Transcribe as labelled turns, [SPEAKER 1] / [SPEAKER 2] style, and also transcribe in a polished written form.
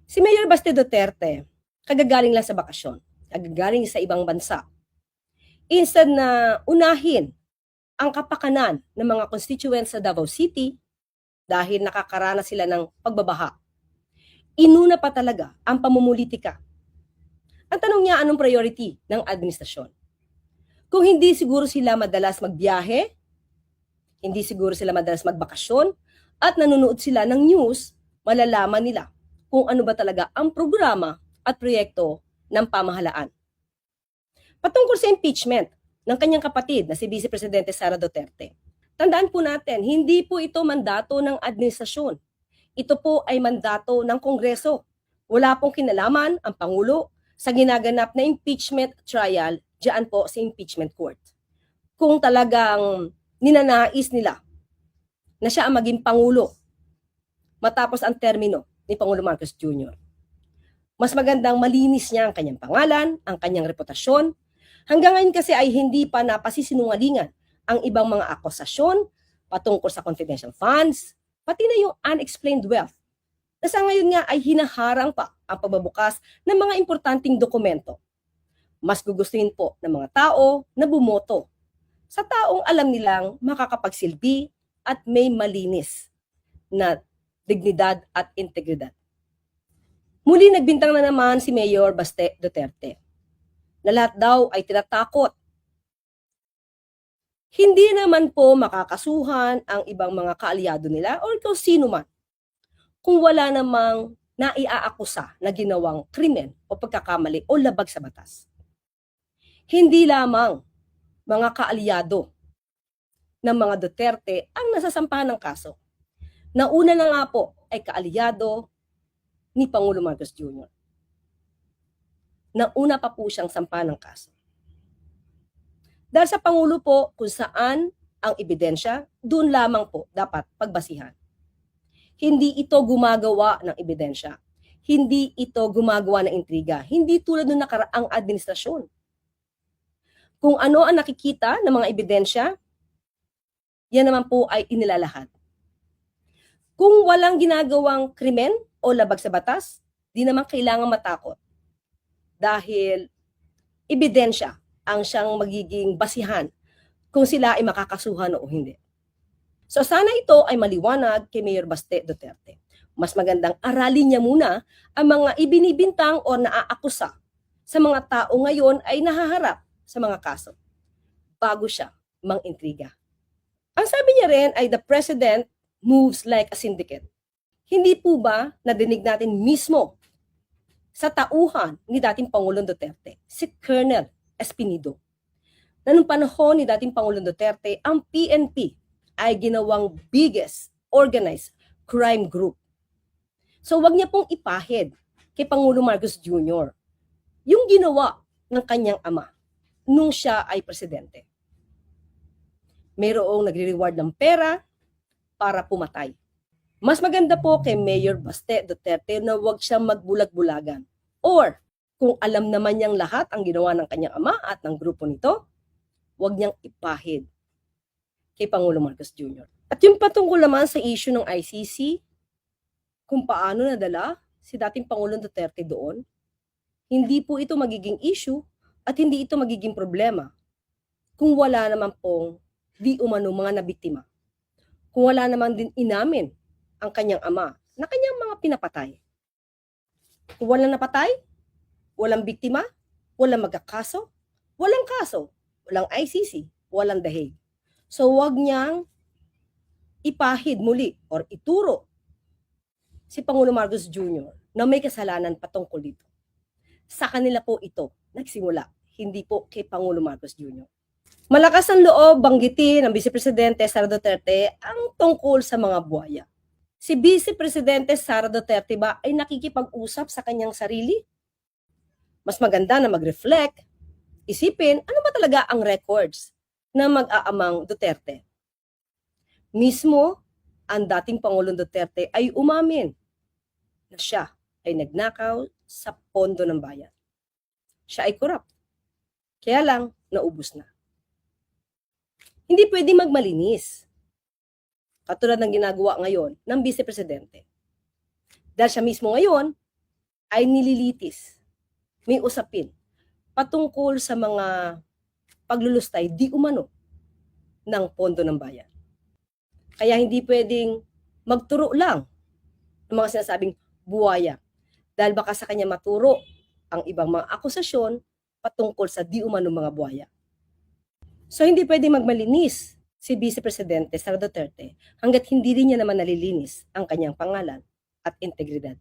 [SPEAKER 1] Si Mayor Baste Duterte, kagagaling lang sa bakasyon, kagagaling sa ibang bansa. Instead na unahin ang kapakanan ng mga constituents sa Davao City dahil nakakaranas sila ng pagbabaha, inuna pa talaga ang pamumulitika. Ang tanong niya, anong priority ng administrasyon? Kung hindi siguro sila madalas magbiyahe, hindi siguro sila madalas magbakasyon, at nanonood sila ng news, malalaman nila kung ano ba talaga ang programa at proyekto ng pamahalaan. Patungkol sa impeachment ng kanyang kapatid na si Vice Presidente Sara Duterte, tandaan po natin, hindi po ito mandato ng administrasyon. Ito po ay mandato ng Kongreso. Wala pong kinalaman ang Pangulo sa ginaganap na impeachment trial diyan po sa impeachment court. Kung talagang ninanais nila na siya ang maging Pangulo matapos ang termino ni Pangulo Marcos Jr., mas magandang malinis niya ang kanyang pangalan, ang kanyang reputasyon. Hanggang ngayon kasi ay hindi pa napasisinungalingan ang ibang mga akusasyon patungkol sa confidential funds, pati na yung unexplained wealth, na sa ngayon nga ay hinaharang pa ang pagbabukas ng mga importanteng dokumento. Mas gugustuhin po ng mga tao na bumoto sa taong alam nilang makakapagsilbi at may malinis na dignidad at integridad. Muli nagbintang na naman si Mayor Baste Duterte na lahat daw ay tinatakot. Hindi naman po makakasuhan ang ibang mga kaalyado nila o kung sino man kung wala namang naiaakusa na ginawang krimen o pagkakamali o labag sa batas. Hindi lamang mga kaalyado ng mga Duterte ang nasasampahan ng kaso. Nauna na nga po ay kaalyado ni Pangulo Marcos Jr. Nauna pa po siyang sampahan ng kaso. Dahil sa Pangulo po kung saan ang ebidensya, doon lamang po dapat pagbasihan. Hindi ito gumagawa ng ebidensya. Hindi ito gumagawa ng intriga. Hindi tulad ng nakaraang administrasyon. Kung ano ang nakikita ng mga ebidensya, yan naman po ay inilalahad. Kung walang ginagawang krimen o labag sa batas, di naman kailangan matakot. Dahil ebidensya ang siyang magiging basihan kung sila ay makakasuhan o hindi. So sana ito ay maliwanag kay Mayor Baste Duterte. Mas magandang aralin niya muna ang mga ibinibintang o naaakusa sa mga tao ngayon ay nahaharap sa mga kaso bago siya mang-intriga. Ang sabi niya rin ay the president moves like a syndicate. Hindi po ba nadinig natin mismo sa tauhan ni dating Pangulong Duterte, si Colonel Espinido, na nung panahon ni dating Pangulong Duterte, ang PNP ay ginawang biggest organized crime group. So wag niya pong ipahid kay Pangulo Marcos Jr. yung ginawa ng kanyang ama nung siya ay presidente. Mayroong nagre-reward ng pera para pumatay. Mas maganda po kay Mayor Baste Duterte na wag siyang magbulag-bulagan. Or, kung alam naman niyang lahat ang ginawa ng kanyang ama at ng grupo nito, wag niyang ipahid kay Pangulo Marcos Jr. At yung patungkol naman sa issue ng ICC, kung paano nadala si dating Pangulong Duterte doon, hindi po ito magiging issue at hindi ito magiging problema kung wala naman pong di umano mga nabiktima. Kung wala naman din inamin ang kanyang ama na kanyang mga pinapatay. Kung walang napatay, walang biktima, walang magkakaso, walang kaso, walang ICC, walang The Hague. So wag niyang ipahid muli or ituro si Pangulo Marcos Jr. na may kasalanan patungkol dito. Sa kanila po ito nagsimula, hindi po kay Pangulo Marcos Jr. Malakas ang loob banggitin ng Vice Presidente Sara Duterte ang tungkol sa mga buhaya. Si Vice Presidente Sara Duterte ba ay nakikipag-usap sa kanyang sarili? Mas maganda na mag-reflect, isipin ano ba talaga ang records ng mag-aamang Duterte. Mismo, ang dating Pangulong Duterte ay umamin na siya ay nagnakaw sa pondo ng bayan. Siya ay corrupt. Kaya lang, naubos na. Hindi pwede magmalinis. Katulad ng ginagawa ngayon ng Vice Presidente. Dahil siya mismo ngayon ay nililitis, may usapin patungkol sa mga paglulustay di umano ng pondo ng bayan. Kaya hindi pwedeng magturo lang ng mga sinasabing buwaya dahil baka sa kanya maturo ang ibang mga akusasyon patungkol sa di umano mga buwaya. So hindi pwedeng magmalinis si Vice Presidente Sara Duterte hanggat hindi rin niya naman nalilinis ang kanyang pangalan at integridad.